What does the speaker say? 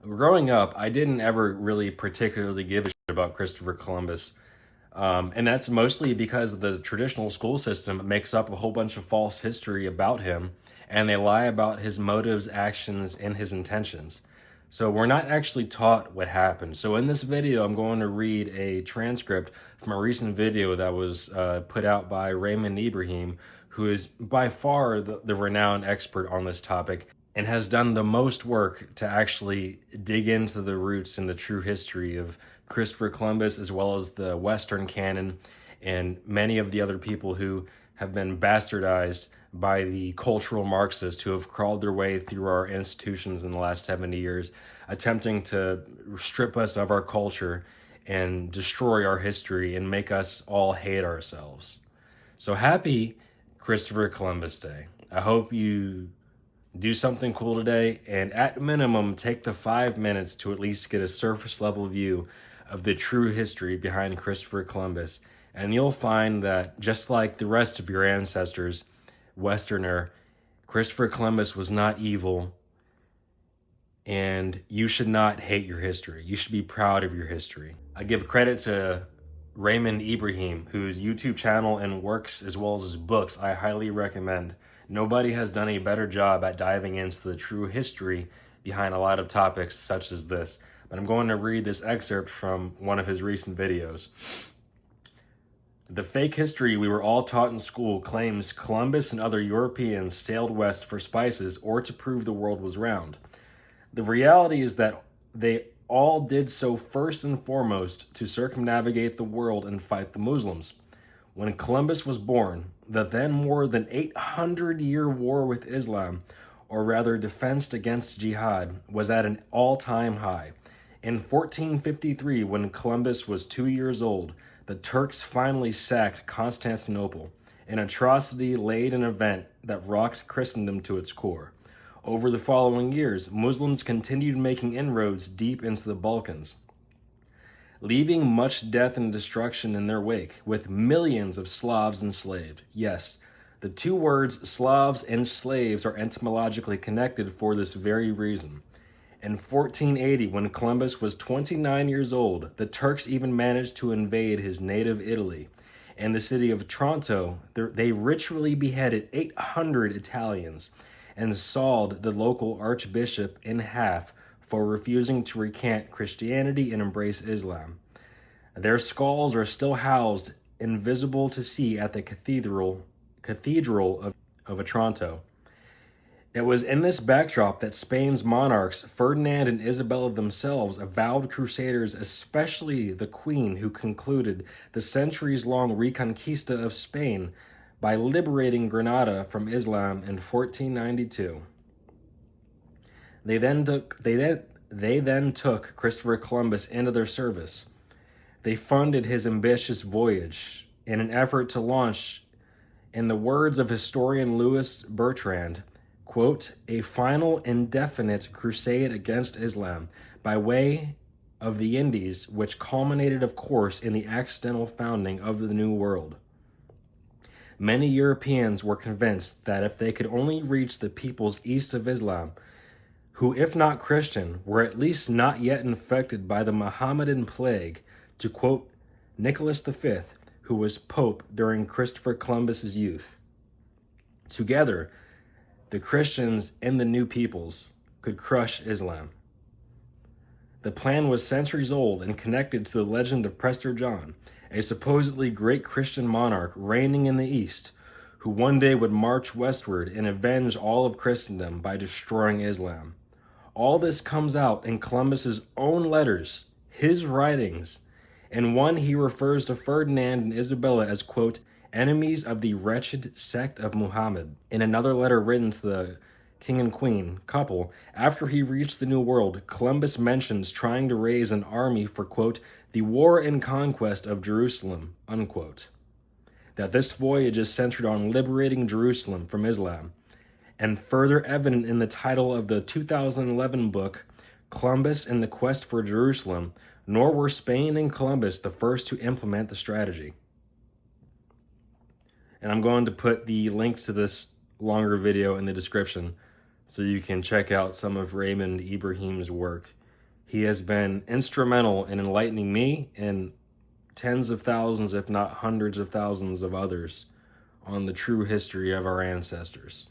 Growing up, I didn't ever really particularly give a shit about Christopher Columbus. And that's mostly because the traditional school system makes up a whole bunch of false history about him, and they lie about his motives, actions, and his intentions. So we're not actually taught what happened. So in this video, I'm going to read a transcript from a recent video that was put out by Raymond Ibrahim, who is by far the renowned expert on this topic and has done the most work to actually dig into the roots and the true history of Christopher Columbus, as well as the Western canon and many of the other people who have been bastardized by the cultural Marxists who have crawled their way through our institutions in the last 70 years, attempting to strip us of our culture and destroy our history and make us all hate ourselves. So happy Christopher Columbus Day. I hope you do something cool today, and at minimum, take the 5 minutes to at least get a surface level view of the true history behind Christopher Columbus. And you'll find that, just like the rest of your ancestors, Westerner, Christopher Columbus was not evil, and you should not hate your history. You should be proud of your history. I give credit to Raymond Ibrahim, whose YouTube channel and works, as well as his books, I highly recommend. Nobody has done a better job at diving into the true history behind a lot of topics such as this. But I'm going to read this excerpt from one of his recent videos. The fake history we were all taught in school claims Columbus and other Europeans sailed west for spices or to prove the world was round. The reality is that they all did so first and foremost to circumnavigate the world and fight the Muslims. When Columbus was born, the then more than 800-year war with Islam, or rather defense against jihad, was at an all-time high. In 1453, when Columbus was 2 years old, the Turks finally sacked Constantinople, an atrocity-laden event that rocked Christendom to its core. Over the following years, Muslims continued making inroads deep into the Balkans, leaving much death and destruction in their wake, with millions of Slavs enslaved. Yes, the two words Slavs and slaves are etymologically connected for this very reason. In 1480, when Columbus was 29 years old, the Turks even managed to invade his native Italy. In the city of Tronto, they ritually beheaded 800 Italians and sawed the local archbishop in half for refusing to recant Christianity and embrace Islam. Their skulls are still housed, invisible to see, at the cathedral of Otranto. It was in this backdrop that Spain's monarchs, Ferdinand and Isabella themselves, avowed crusaders, especially the Queen, who concluded the centuries-long Reconquista of Spain by liberating Granada from Islam in 1492. They then took Christopher Columbus into their service. They funded his ambitious voyage in an effort to launch, in the words of historian Louis Bertrand, quote, a final indefinite crusade against Islam by way of the Indies, which culminated, of course, in the accidental founding of the New World. Many Europeans were convinced that if they could only reach the peoples east of Islam, who, if not Christian, were at least not yet infected by the Mohammedan plague, to quote Nicholas V, who was Pope during Christopher Columbus's youth. Together, the Christians and the new peoples could crush Islam. The plan was centuries old and connected to the legend of Prester John, a supposedly great Christian monarch reigning in the East, who one day would march westward and avenge all of Christendom by destroying Islam. All this comes out in Columbus's own letters, his writings. In one, he refers to Ferdinand and Isabella as, quote, enemies of the wretched sect of Muhammad. In another letter written to the king and queen couple, after he reached the New World, Columbus mentions trying to raise an army for, quote, the war and conquest of Jerusalem, unquote. That this voyage is centered on liberating Jerusalem from Islam, and further evident in the title of the 2011 book, Columbus and the Quest for Jerusalem, nor were Spain and Columbus the first to implement the strategy. And I'm going to put the links to this longer video in the description so you can check out some of Raymond Ibrahim's work. He has been instrumental in enlightening me and tens of thousands, if not hundreds of thousands of others on the true history of our ancestors.